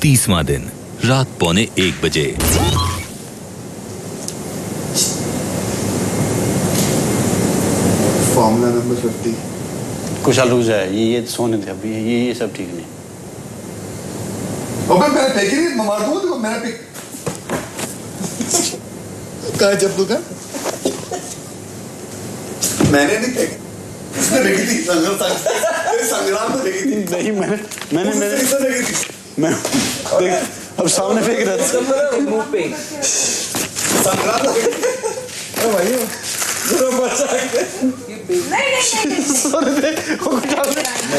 30वां दिन रात 1:45 बजे। Formula number 50। कुशाल रुक जाए, ये सोने थे अभी, ये सब ठीक नहीं। अबे मैंने फेंकी नहीं, मार दूंगा तुझको। मैंने फेंक कहाँ चप्पू का? मैंने नहीं फेंकी, इसने फेंकी थी। संग्राम में फेंकी थी। नहीं मैंने फेंकी थी। मैं देख अब सामने फेंक रहा था मुंह पे। संग्राम में फेंकी थी। भाई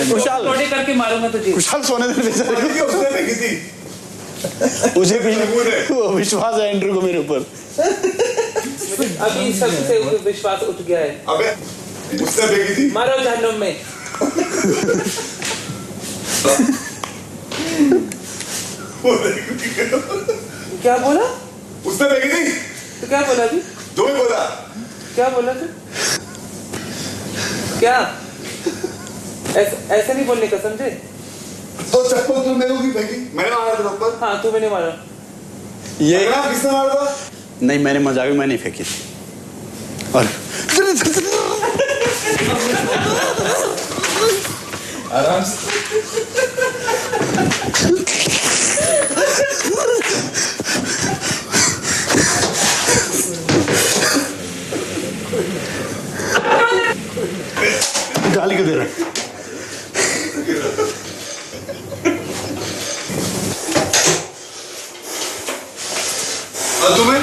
कुशाल थोड़े करके मारूंगा तुझे। कुशाल सोने दे बेचारे को। उसने फेंकी थी। मुझे भी विश्वास है एंड्रू को मेरे ऊपर। अभी सबसे विश्वास उठ गया है। अबे उसने फेंकी थी। मारो जहन्नुम में। क्या बोला? उसने फेंकी थी। तो क्या बोला अभी? दो ही बोला। क्या बोला तू? क्या? ऐसे नहीं बोलने का, समझे? तो चप्पल तू मेरे को क्यों फेंकी? मैंने मारा तेरे ऊपर। हाँ तू मैंने मारा। ये किसने मारा था? नहीं मैंने मजाक में नहीं फेंकी थी। और आराम से। गाली क्यों दे रहा है? और तुम्हें?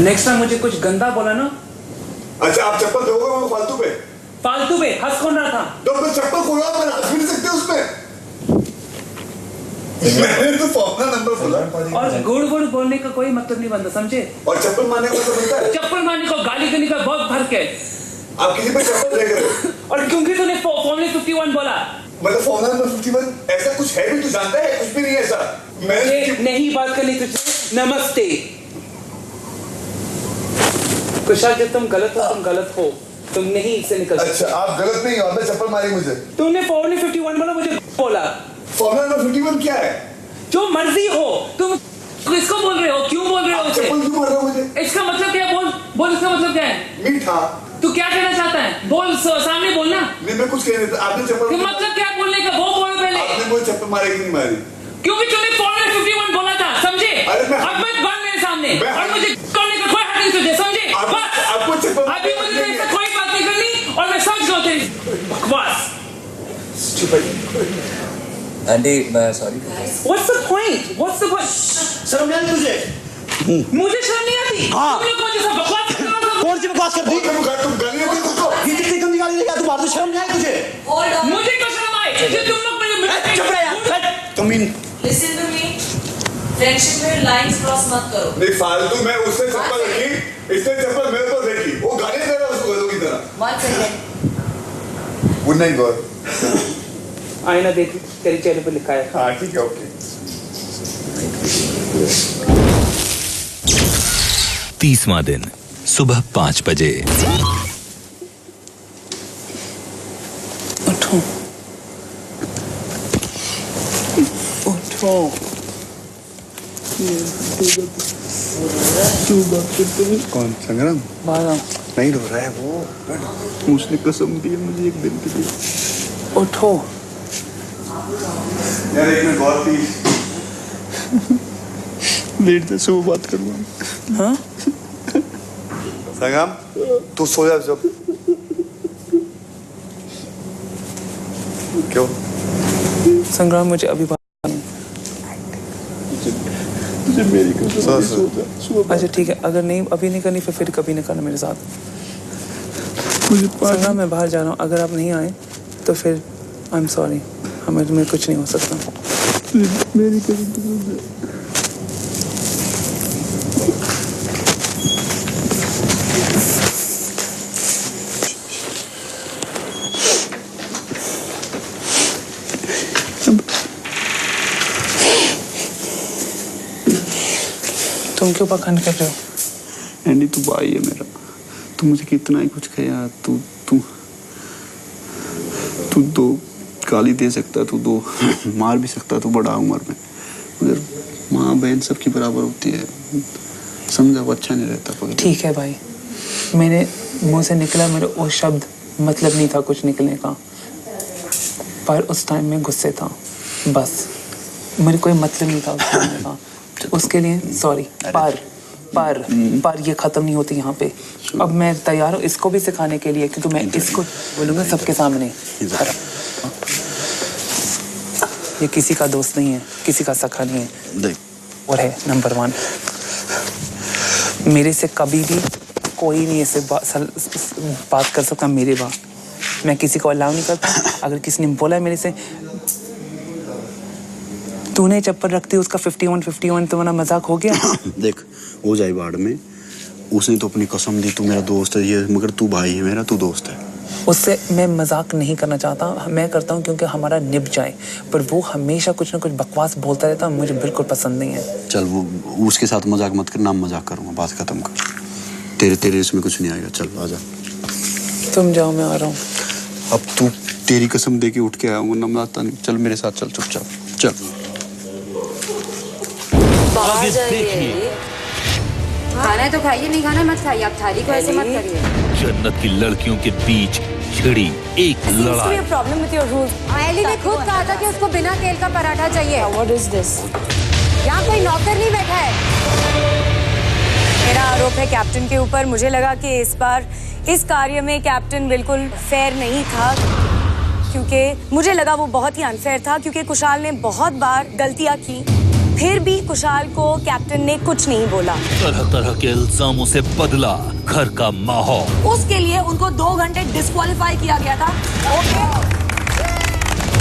नेक्स्ट टाइम मुझे कुछ गंदा बोला ना। अच्छा आप चप्पल दोगे वो फालतू पे? फालतू पे हंस कौन रहा था? तो फिर चप्पल खोला, मैं हंस भी नहीं सकते उसमें। मैंने तो फॉर्मूला नंबर बोला। और गुड़ गुड़ बोलने का कोई मतलब नहीं बनता, समझे? और चप्पल मारने का मतलब बनता है? चप्पल मारने को गाली देने का बहुत फर्क है। आप किसी पे चप्पल देख रहे हो? और क्योंकि तूने फॉर्मूला 51 बोला। मतलब फॉर्मूला नंबर 51 ऐसा कुछ है भी? तू जानता है कुछ भी नहीं है ऐसा। मुझे नहीं बात करनी तुझसे। नमस्ते कुशाल, जब तुम गलत हो तुम गलत हो, तुम नहीं इससे निकल सकते। अच्छा आप गलत नहीं हो, आपने चप्पल मारी मुझे। तुमने फॉर्मूला 51 बोला, मुझे बोला। फॉर्मूला नंबर 51 क्या है? जो मर्जी हो, तुम किसको बोल रहे हो? क्यों बोल रहे हो? चप्पल क्यों मार रहे हो मुझे? इसका मतलब क्या है? बोल इसका मतलब क्या है? मीठा। तू क्या कहना चाहता है? बोल, सामने बोलना। नहीं मैं कुछ कह नहीं था। आपने चप्पल मतलब क्या बोलने का, वो बोलो पहले। आपने मुझे चप्पल मारी कि नहीं मारी? क्योंकि तुमने फॉर्मूला 51 बोला था, समझे? अरे मैं अब मत बन मेरे सामने और मुझे करने का कोई हक नहीं तुझे, समझे? बस आपको चप्पल अभी मुझे तेरे से कोई बात नहीं करनी और मैं समझ गया तेरी बकवास। आंटी मैं sorry. What's the point? What's the point? शर्म नहीं आती तुझे? मुझे शर्म नहीं आती। हाँ। तुम लोग मुझे सब बकवास कर रहे हो। कौन सी बकवास कर दी? तुम गाली दे उसको। ये कितनी गंदी गाली देगा तू? मार, शर्म नहीं आई तुझे? मुझे क्यों शर्म आए? जो तुम लोग मुझे चुप रह यार। तुम इन Listen to me. फ्रेंडशिप में लाइंस क्रॉस मत करो। नहीं फालतू। मैं उसने चप्पल रखी, इसने चप्पल मेरे पर देखी। वो गाली दे रहा है उसको गधों की तरह। 1 सेकंड। Good night God. आईना देख, तेरे चेहरे पे लिखा है। हाँ ठीक है ओके। 30वां दिन सुबह 5 बजे। उठो उठो। कौन? संग्राम? बारा नहीं रो रहा है वो। उसने कसम दी है मुझे एक दिन के लिए। उठो। यार एक मिनट बहुत ही लेट से सुबह बात करूँगा। हाँ संगम तू सो जा जब। क्यों? संग्राम मुझे अभी तुझे मेरी कसम सुबह। अच्छा ठीक है, अगर नहीं अभी नहीं करनी फिर कभी नहीं करना मेरे साथ। मुझे संग्राम मैं बाहर जा रहा हूँ, अगर आप नहीं आए तो फिर आई एम सॉरी, हमें कुछ नहीं हो सकता। मेरी कसम। तुम क्यों पखंड कर रहे हो? एंडी तू भाई है मेरा, तू मुझे कितना ही कुछ कहे यार, तू तू तो गाली दे सकता है, तू तो मार भी सकता है, तू बड़ा उम्र में, मगर माँ बहन सबकी बराबर होती है, समझा? वो अच्छा नहीं रहता पगली। ठीक है भाई, मेरे मुंह से निकला मेरे वो शब्द मतलब नहीं था कुछ निकलने का, पर उस टाइम में गुस्से था, बस मेरे कोई मतलब नहीं था उस टाइम का, उसके लिए सॉरी। पर ये खत्म नहीं होती यहाँ पे। अब मैं तैयार हूँ इसको भी सिखाने के लिए, क्योंकि मैं इसको बोलूँगा सबके सामने। ये किसी का दोस्त नहीं है, किसी का सखा नहीं है, देख और है नंबर 1। मेरे से कभी भी कोई नहीं ऐसे बात कर सकता मेरे बात। मैं किसी को अलाउ नहीं करता। अगर किसी ने बोला मेरे से तूने चप्पल रखती उसका 51 तुम्हारा मजाक हो गया। देख हो जाए बाढ़ में, उसने तो अपनी कसम दी तू मेरा दोस्त है ये, मगर तू भाई है मेरा, तू दोस्त है। उससे मैं मजाक नहीं करना चाहता, मैं करता हूँ क्योंकि हमारा निभ जाए, पर वो हमेशा कुछ ना कुछ बकवास बोलता रहता, मुझे बिल्कुल पसंद नहीं है। चल वो उसके साथ मजाक मत कर, नाम मजाक करूँगा, बात खत्म कर। तेरे इसमें कुछ नहीं आएगा, चल आजा। तुम जाओ, मैं आ रहा हूँ। अब तू तेरी कसम दे के उठ के आया हूँ, नाम आता नहीं, चल मेरे साथ चल, चुपचाप चल। बाहर जाइए, खाना है तो खाइए, नहीं खाना मत खाइए। आप थाली को ऐसे मत करिए। जन्नत की लड़कियों के बीच छिड़ी एक लड़ाई। Problem with your rules. Ellie ने खुद कहा था कि उसको बिना तेल का पराठा चाहिए। What is this? यहाँ कोई नौकर नहीं बैठा है। मेरा आरोप है कैप्टन के ऊपर। मुझे लगा कि इस बार इस कार्य में कैप्टन बिल्कुल फेयर नहीं था, क्योंकि मुझे लगा वो बहुत ही अनफेयर था, क्योंकि कुशाल ने बहुत बार गलतियां की, फिर भी कुशाल को कैप्टन ने कुछ नहीं बोला। तरह तरह के इल्जामों से बदला घर का माहौल। उसके लिए उनको 2 घंटे डिस्क्वालीफाई किया गया था। ओके,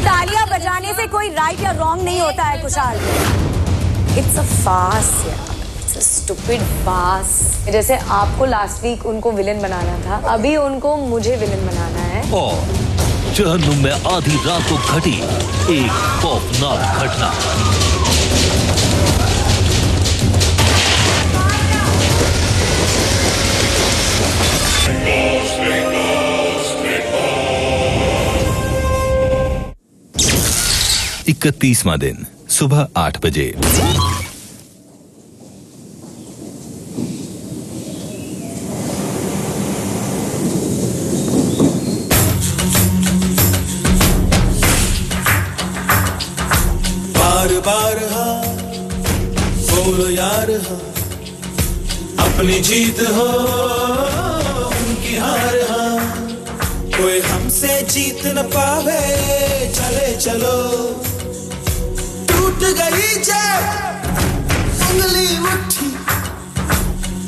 तालियां बजाने से कोई राइट या रॉन्ग नहीं होता है कुशाल। इट्स अ फार्स यार, इट्स अ स्टूपिड फार्स। जैसे आपको लास्ट वीक उनको विलेन बनाना था, अभी उनको मुझे विलेन बनाना है। और जहन्नुम में आधी रात को घटी एक खौफनाक घटना। इकतीसवां दिन सुबह 8 बजे। बार बार हाँ बोलो यार, हाँ अपनी जीत हो उनकी हार, हाँ कोई हमसे जीत न पावे। चले चलो, टूट गई जब उंगली मुट्ठी,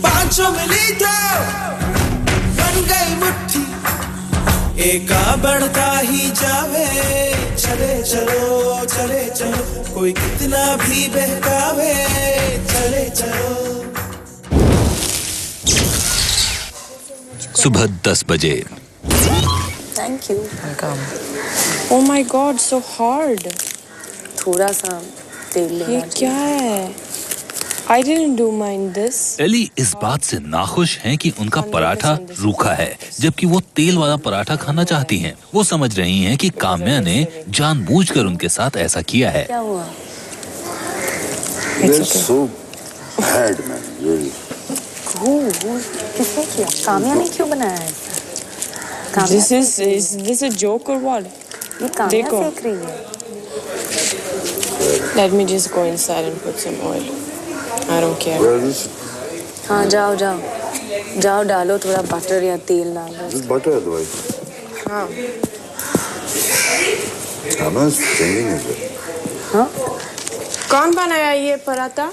पांचों मिली तो बन गई मुट्ठी, एका बढ़ता ही जावे। चले चलो चले चलो, कोई कितना भी बहकावे। चले चलो। सुबह 10 बजे। Thank you. Welcome. Oh my God, so hard. थोड़ा सा तेल लेना ये क्या है? I didn't do mind this. Ellie इस बात से नाखुश हैं कि उनका पराठा रूखा है, जबकि वो तेल वाला पराठा खाना चाहती हैं। वो समझ रही हैं कि काम्या ने जानबूझकर उनके साथ ऐसा किया है। क्या हुआ? so bad, man, really. किसने किया? काम्या ने क्यों बनाया है? Is this a joke or what? ये काम्या देखो। फेंक रही है। Let me just go inside and put some oil. I don't care. Where is हाँ जाओ जाओ जाओ, डालो थोड़ा बटर या तेल डालो। this butter otherwise? हाँ। How much changing is it? हाँ? कौन बनाया ये paratha?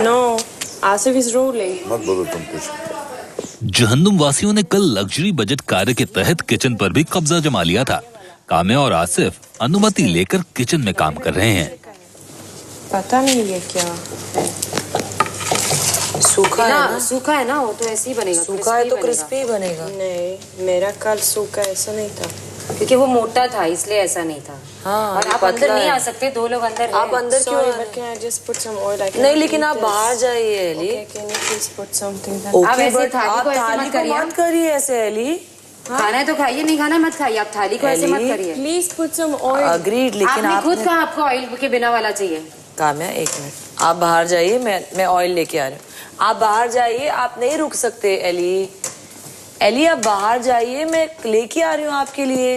No, Asif is rolling. मत बोलो तुम कुछ। जहन्नुम वासियों ने कल लग्जरी बजट कार्य के तहत किचन पर भी कब्जा जमा लिया था। काम्या और आसिफ अनुमति लेकर किचन में काम कर रहे हैं। पता नहीं ये क्या है। सूखा है ना? सूखा है ना, वो तो ऐसे ही बनेगा। सूखा है तो क्रिस्पी बनेगा। नहीं, मेरा कल सूखा ऐसा नहीं था, क्योंकि वो मोटा था इसलिए ऐसा नहीं था। हाँ, और आप अंदर नहीं आ सकते, 2 लोग अंदर हैं। आप अंदर क्यों? Sorry, but can I just put some oil? I cannot नहीं, लेकिन eat आप this. बाहर जाइए Eli. Okay, can you please put something? Okay, आप ऐसे but थाली को आप ऐसे थाली मत को करिए। मत करिए ऐसे एली। खाना है तो खाइए, नहीं खाना मत खाइए। आप थाली को ऐसे मत करिए। Please put some oil. Agreed, लेकिन आपने खुद कहा आपको ऑयल के बिना वाला चाहिए। काम्या एक मिनट, आप बाहर जाइए, मैं ऑयल लेके आ रही हूँ। आप बाहर जाइए, आप नहीं रुक सकते। एली आप बाहर जाइए, मैं लेके आ रही हूँ आपके लिए।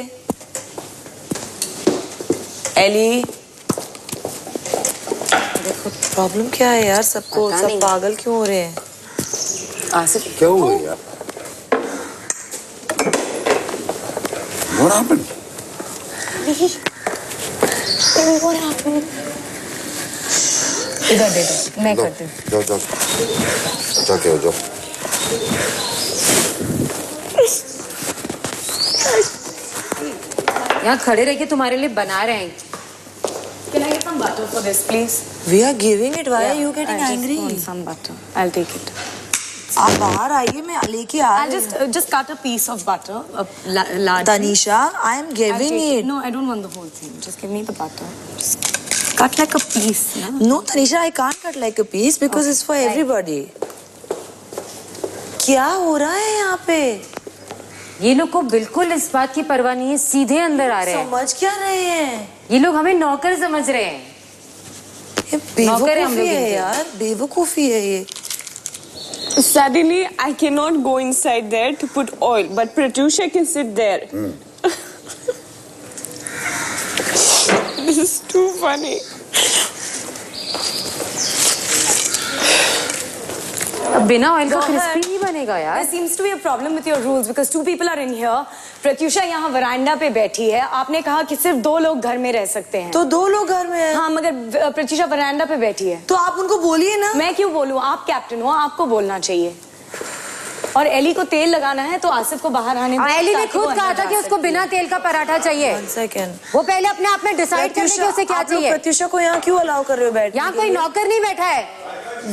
एली देखो प्रॉब्लम क्या है यार, सबको सब पागल क्यों हो रहे हैं? आसिफ क्या हुआ यार? What happened? what happened? इधर दे दो, मैं करती हूँ। जाओ जाके हो जाओ। यहाँ खड़े रह के तुम्हारे लिए बना रहे हैं। Can I get some butter for this, please? We are giving it. Why are you getting angry? I just want some butter. I'll take it. आप बाहर आइए, मैं लेके आ I'll रही हूँ। just cut a piece of butter, large. Tanisha, I am I'll giving take it. No, I don't want the whole thing. Just give me the butter. Just cut like a piece. Yeah? No, Tanisha, I can't cut like a piece because it's for everybody. क्या हो रहा है यहाँ पे? ये लोग को बिल्कुल इस बात की परवाह नहीं है, सीधे अंदर आ रहे हैं। समझ क्या रहे हैं? ये लोग हमें नौकर समझ रहे हैं। ये बेवकूफी है यार, बेवकूफी है ये। Suddenly, I cannot go inside there to put oil, but Pratyusha can sit there. This is too funny. अब बिना ऑयल का क्रिस्पी नहीं बनेगा यार। There seems to be a problem with your rules because two people are in here. Pratyusha यहाँ वरांडा पे बैठी है। आपने कहा कि सिर्फ 2 लोग घर में रह सकते हैं। तो 2 लोग घर में हैं। हाँ, मगर प्रत्युषा वरांडा पे बैठी है। तो आप उनको बोलिए ना। मैं क्यों बोलूँ? आप कैप्टन हो, आपको बोलना चाहिए। और एली को तेल लगाना है तो आसिफ को बाहर आने दो। एली ने खुद कहा था कि उसको बिना तेल का पराठा चाहिए। 1 सेकेंड। वो पहले अपने आप में डिसाइड कर ले कि उसे क्या चाहिए। प्रत्युषा को यहाँ क्यों अलाउ कर रहे हो बैठने? यहाँ कोई नौकर नहीं बैठा है।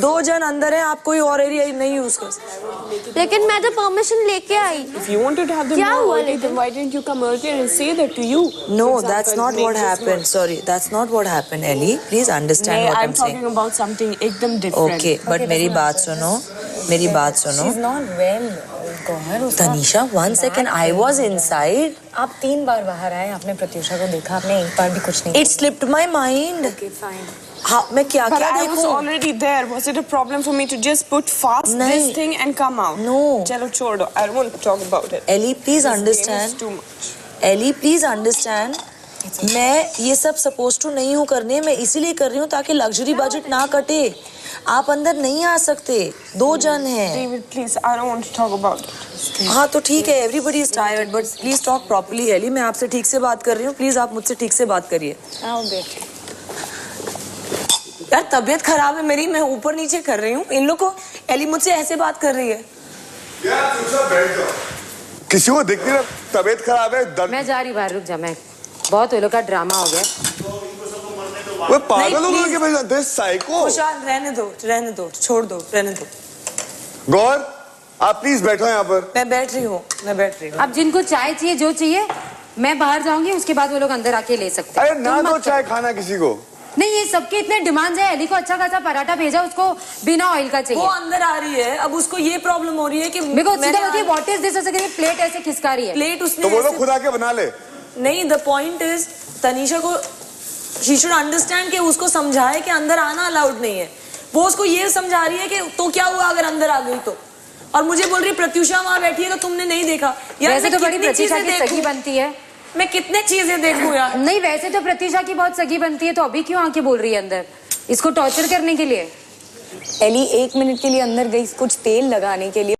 2 जन अंदर हैं, आप कोई और एरिया नहीं यूज कर सकते। लेकिन मैं तो परमिशन लेके आई। If you wanted to have them more oily, then why didn't you come earlier and say that to you? No, that's not what happened. Sorry, that's not what happened, Ellie. Please understand what I'm saying. I'm talking about something एकदम different. Okay, but मेरी बात सुनो, मेरी बात सुनो। She's not well. Tanisha, 1 second. I was inside. आप 3 बार बाहर आए, आपने प्रत्युषा को देखा, आपने एक बार भी कुछ नहीं। It slipped my mind. Okay, fine. हाँ, मैं क्या But क्या I was देखूं? already there. Was it a problem for me to just put fast this thing and come out? No. चलो छोड़ दो. I don't want to talk about it. Ellie, please This understand. game is too much. Ellie, please understand. मैं ये सब suppose to नहीं हूँ करने, मैं इसीलिए कर रही हूँ ताकि लग्जरी बजट ना कटे। आप अंदर नहीं आ सकते, 2 जन हैं। David, please, I don't want to talk about it. हाँ तो ठीक है, everybody is tired, but please talk properly. Ellie, मैं आपसे ठीक से बात कर रही हूँ, प्लीज आप मुझसे ठीक से बात करिए। यार तबीयत खराब है मेरी, मैं ऊपर नीचे कर रही हूँ, इन लोग को एली मुझसे ऐसे बात कर रही है। यार तुझे बैठ जाओ। किसी को दिख नहीं रहा, तबीयत खराब है, दर्द। मैं जा रही बाहर, रुक जा। मैं बहुत लोग का ड्रामा हो गया। वो पागल हो गए क्या भाई? जानते हैं साइको। खुशहाल रहने दो, छोड़ दो, रहने दो। गौर, आप प्लीज बैठो यहाँ पर। मैं बैठ रही हूँ। अब जिनको चाय चाहिए, जो चाहिए, मैं बाहर जाऊंगी, उसके बाद वो लोग अंदर आके ले सकते हैं। अरे ना दो चाय खाना किसी को। नहीं, ये सबके इतने डिमांड्स है। एली को अच्छा खासा पराठा भेजा, उसको बिना ऑयल का चाहिए। वो अंदर आ रही है, अब उसको ये प्रॉब्लम हो रही है कि मेरे को सीधा बोलती है व्हाट इज दिस, ऐसे प्लेट ऐसे खिसका रही है। प्लेट उसने तो बोलो खुद आके बना ले। नहीं, द पॉइंट इज तनीषा को शी शुड अंडरस्टैंड कि उसको समझाए कि अंदर आना अलाउड नहीं है। वो उसको ये समझा रही है कि तो क्या हुआ अगर अंदर आ गई तो, और मुझे बोल रही प्रत्युषा वहां बैठी है तो तुमने नहीं देखा। यार वैसे तो बड़ी प्रत्युषा की सगी बनती है। मैं कितने चीजें देखूं यार। नहीं, वैसे तो प्रत्युषा की बहुत सगी बनती है, तो अभी क्यों आके बोल रही है अंदर, इसको टॉर्चर करने के लिए? एली 1 मिनट के लिए अंदर गई कुछ तेल लगाने के लिए।